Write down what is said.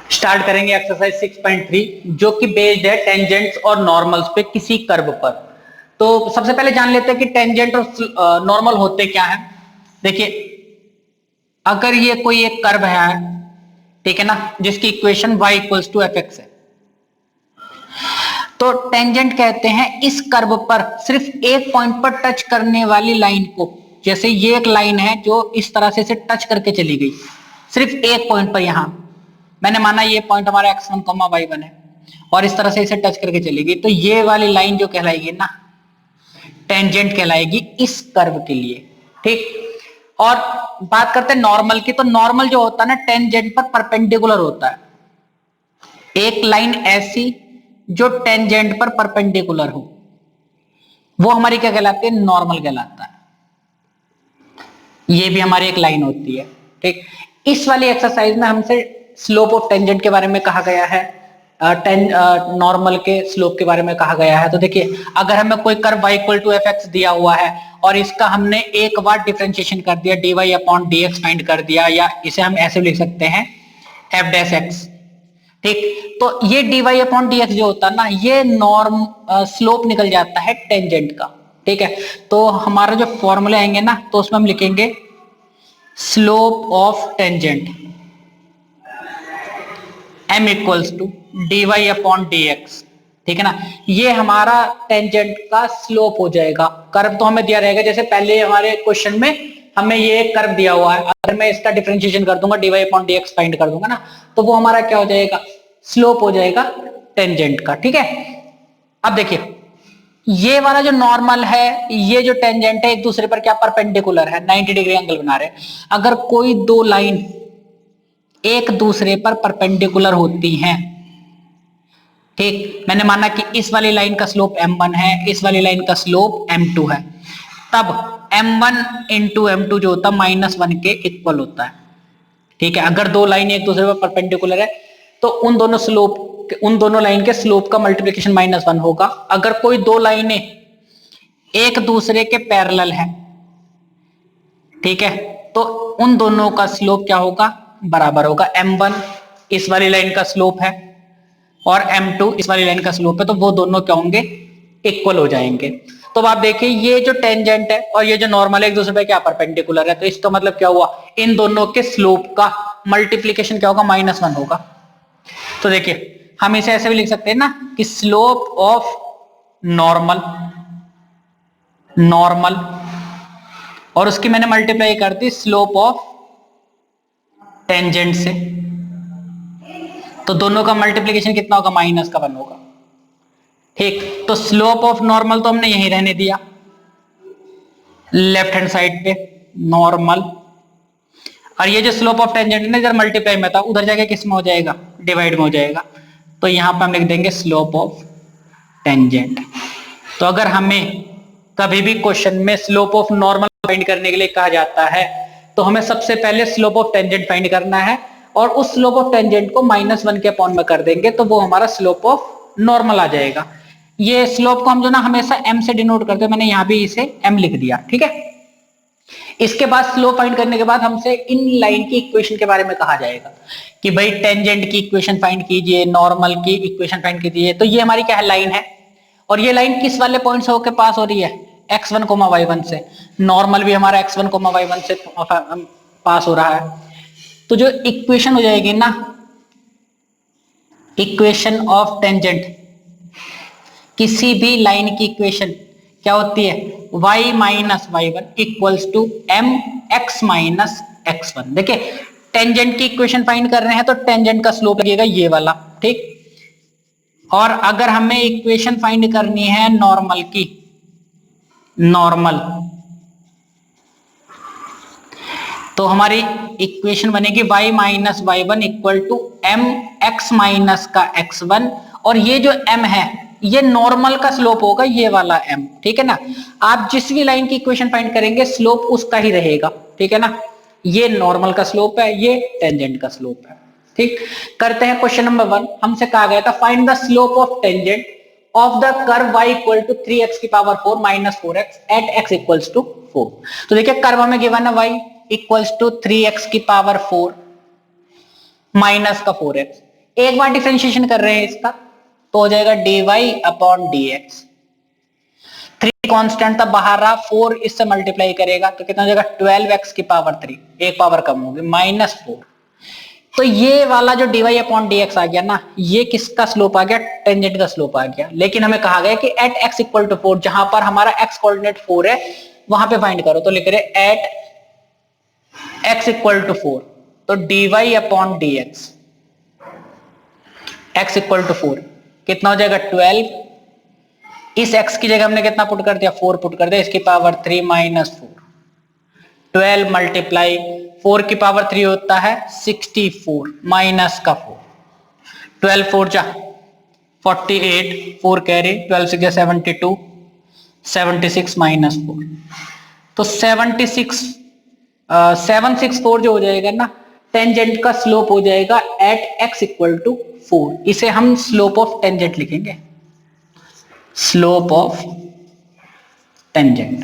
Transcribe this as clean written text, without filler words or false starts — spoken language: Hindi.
स्टार्ट करेंगे एक्सरसाइज 6.3 जो कि बेस्ड है टेंजेंट्स और नॉर्मल्स पे किसी कर्व पर। तो सबसे पहले जान लेते हैं कि टेंजेंट और नॉर्मल होते क्या है। देखिए, अगर ये कोई एक कर्व है, ठीक है ना, जिसकी equation y equals to F X है, तो टेंजेंट कहते हैं इस कर्व पर सिर्फ एक पॉइंट पर टच करने वाली लाइन को। जैसे ये एक लाइन है जो इस तरह से इसे टच करके चली गई, सिर्फ एक पॉइंट पर, यहां मैंने माना ये पॉइंट हमारा x1, y1 है और इस तरह से इसे टच करके चलेगी, तो ये वाली लाइन जो कहलाएगी ना, टेंजेंट कहलाएगी इस कर्व के लिए। ठीक, और बात करते हैं नॉर्मल की, तो नॉर्मल जो होता है ना, टेंजेंट पर परपेंडिकुलर होता है। एक लाइन ऐसी जो टेंजेंट पर परपेंडिकुलर हो, वो हमारी क्या कहलाती है? नॉर्मल कहलाता है। ये भी हमारी एक लाइन होती है। ठीक, इस वाली एक्सरसाइज में हमसे स्लोप ऑफ टेंजेंट के बारे में कहा गया है, नॉर्मल के स्लोप के बारे में कहा गया है। तो देखिए, अगर हमें कोई curve y equal to F X दिया हुआ है और इसका हमने एक बार डिफरेंशिएशन कर दिया, dy अपॉन dx फाइंड कर दिया, या इसे हम ऐसे लिख सकते हैं f डैश x। ठीक, तो ये dy अपॉन dx जो होता है ना, ये नॉर्म स्लोप निकल जाता है टेंजेंट का। ठीक है, तो हमारा जो फॉर्मूले आएंगे ना, तो उसमें हम लिखेंगे slope of tangent m equals to dy upon dx। ठीक है ना, ये हमारा टेंजेंट का स्लोप हो जाएगा। कर्व तो हमें दिया रहेगा, जैसे पहले हमारे क्वेश्चन में हमें ये कर्व दिया हुआ है, अगर मैं इसका डिफरेंशिएशन कर दूंगा, dy अपॉन dx फाइंड कर दूंगा ना, तो वो हमारा क्या हो जाएगा? स्लोप हो जाएगा टेंजेंट का। ठीक है, अब देखिए, ये वाला जो नॉर्मल है, ये जो टेंजेंट है, एक दूसरे पर क्या परपेंडिकुलर है, 90 डिग्री एंगल बना रहे हैं। अगर कोई दो लाइन एक दूसरे पर परपेंडिकुलर होती हैं, ठीक, मैंने माना कि इस वाली लाइन का स्लोप m1 है, इस वाली लाइन का स्लोप m2 है, तब m1 इंटू m2 जो होता है -1 के इक्वल होता है। ठीक है, अगर दो लाइन एक दूसरे पर परपेंडिकुलर है तो उन दोनों लाइन के स्लोप का मल्टीप्लिकेशन -1 होगा। अगर कोई दो लाइनें एक दूसरे के पैरेलल है, ठीक है, तो उन दोनों का स्लोप क्या होगा? बराबर होगा। m1 इस वाली लाइन का स्लोप है और m2 इस वाली लाइन का स्लोप है, तो वो दोनों क्या होंगे? इक्वल हो जाएंगे। तो अब आप देखिए, ये जो टेंजेंट है और ये जो नॉर्मल है, एक दूसरे पे क्या परपेंडिकुलर है, तो इसका मतलब क्या हुआ? इन दोनों के स्लोप का मल्टीप्लिकेशन क्या होगा? -1 होगा। तो देखिए, हम इसे ऐसे भी लिख सकते हैं ना कि स्लोप ऑफ नॉर्मल और उसकी मैंने मल्टीप्लाई कर दी स्लोप ऑफ टेंजेंट से, तो दोनों का मल्टीप्लिकेशन कितना होगा? -1 होगा। ठीक, तो स्लोप ऑफ नॉर्मल तो हमने यहीं रहने दिया, लेफ्ट हैंड साइड पे नॉर्मल, और ये जो स्लोप ऑफ टेंजेंट ना, इधर मल्टीप्लाई में था, उधर जाके किस में हो जाएगा? डिवाइड में हो जाएगा। तो यहां पे हम लिख देंगे स्लोप ऑफ टेंजेंट। तो अगर हमें कभी भी क्वेश्चन में स्लोप ऑफ नॉर्मल फाइंड करने के लिए कहा जाता है, तो हमें सबसे पहले स्लोप ऑफ टेंजेंट फाइंड करना है, और उस स्लोप ऑफ टेंजेंट को -1 के अपॉन में कर देंगे, तो वो हमारा स्लोप ऑफ नॉर्मल आ जाएगा। ये स्लोप को हम जो ना हमेशा m से डिनोट करते हैं, मैंने यहां भी इसे m लिख दिया। ठीक है, इसके बाद स्लोप फाइंड करने के बाद हमसे इन लाइन की इक्वेशन के बारे में कहा जाएगा कि भाई टेंजेंट की इक्वेशन फाइंड कीजिए, नॉर्मल की इक्वेशन फाइंड कीजिए। तो ये हमारी क्या है? लाइन है, और ये लाइन किस वाले पॉइंट से होकर पास हो रही है? x1, y1 से। नॉर्मल भी हमारा x1, y1 से पास हो रहा है। तो जो इक्वेशन हो जाएगी ना, इक्वेशन ऑफ टेंजेंट, किसी भी लाइन की इक्वेशन क्या होती है? y minus y1 equals to m x minus x1। देखिए, टेंजेंट की इक्वेशन फाइंड कर रहे हैं, तो टेंजेंट का स्लोप लगेगा ये वाला। ठीक, और अगर हमें इक्वेशन फाइंड करनी है नॉर्मल की, तो हमारी इक्वेशन बनेगी y minus y1 equal to m x minus का x1, और ये जो m है, ये नॉर्मल का स्लोप होगा, ये वाला m। ठीक है ना, आप जिस भी लाइन की इक्वेशन फाइंड करेंगे, स्लोप उसका ही रहेगा। ठीक है ना, ये नॉर्मल का स्लोप है, ये टेंजेंट का स्लोप है। ठीक, करते हैं क्वेश्चन नंबर 1। हमसे कहा गया था find the slope of tangent of the curve y equal to 3x की power 4 minus 4x at x equals to 4। तो देखिए, कर्व हमें गिवन है y इक्वल्स टू 3x की पावर 4 माइनस का 4x। एक बार डिफरेंशिएशन कर रहे हैं इसका, तो हो जाएगा dy अपॉन dx। 3 कांस्टेंट था, बाहर रहा, 4 इससे मल्टीप्लाई करेगा तो कितना हो जाएगा 12x की पावर 3, एक पावर कम होगी, -4। तो ये वाला जो dy अपॉन dx आ गया ना, ये किसका स्लोप आ गया, टेंजेंट का स्लोप आ गया। लेकिन हमें कहा गया कि एट x इक्वल टू 4, जहां पर हमारा x कोऑर्डिनेट 4 है वहां पे फाइंड करो, तो लिख रहे एट x इक्वल टू 4, तो dy upon dx x equal to 4 कितना हो जाएगा 12। इस x की जगह हमने कितना पुट कर दिया, 4 पुट कर दिया, इसकी पावर 3 -4, 12 मल्टीप्लाई 4 की पावर 3 होता है 64 माइनस का 4, 12 4 जा 48, 4 कैरी, 12 6 72, 76 -4, तो 76 764 जो हो जाएगा ना, टेंजेंट का स्लोप हो जाएगा एट x इक्वल टू 4। इसे हम स्लोप ऑफ टेंजेंट लिखेंगे, स्लोप ऑफ टेंजेंट।